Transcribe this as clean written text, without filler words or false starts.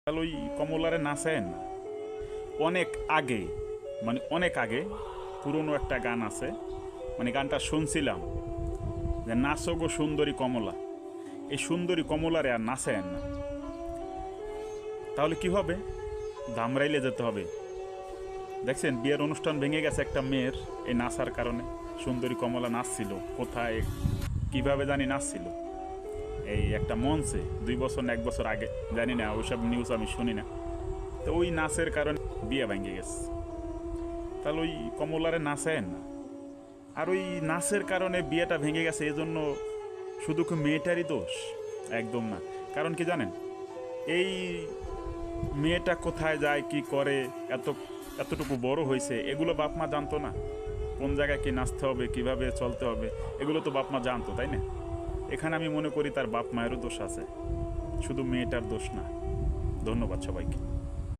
তাহলে ওই কমলারে নাচেন না। অনেক আগে, মানে অনেক আগে পুরনো একটা গান আছে, মানে গানটা শুনছিলাম যে নাচো গো সুন্দরী কমলা। এই সুন্দরী কমলারে আর নাচেন না। তাহলে কি হবে? ধামরাইলে যেতে হবে। দেখছেন বিয়ের অনুষ্ঠান ভেঙে গেছে একটা মেয়ের এই নাচার কারণে। সুন্দরী কমলা নাচছিল কোথায়, কিভাবে জানি নাচছিল এই একটা মঞ্চে 2 বছর না 1 বছর আগে, জানি না, ওইসব নিউজ আমি শুনি না। তো ওই নাচের কারণে বিয়ে ভেঙে গেছে। তাহলে ওই কমলারে নাচেন না। আর ওই নাচের কারণে বিয়েটা ভেঙে গেছে, এই জন্য শুধু কি মেয়েটারই দোষ? একদম না। কারণ কি জানেন, এই মেয়েটা কোথায় যায়, কি করে, এত এতটুকু বড় হয়েছে, এগুলো বাপ মা জানতো না? কোন জায়গায় কি নাচতে হবে, কিভাবে চলতে হবে, এগুলো তো বাপ মা জানতো, তাই না? এখানে আমি মনে করি তার বাপ মায়েরও দোষ আছে, শুধু মেয়েটার দোষ না। ধন্যবাদ সবাইকে।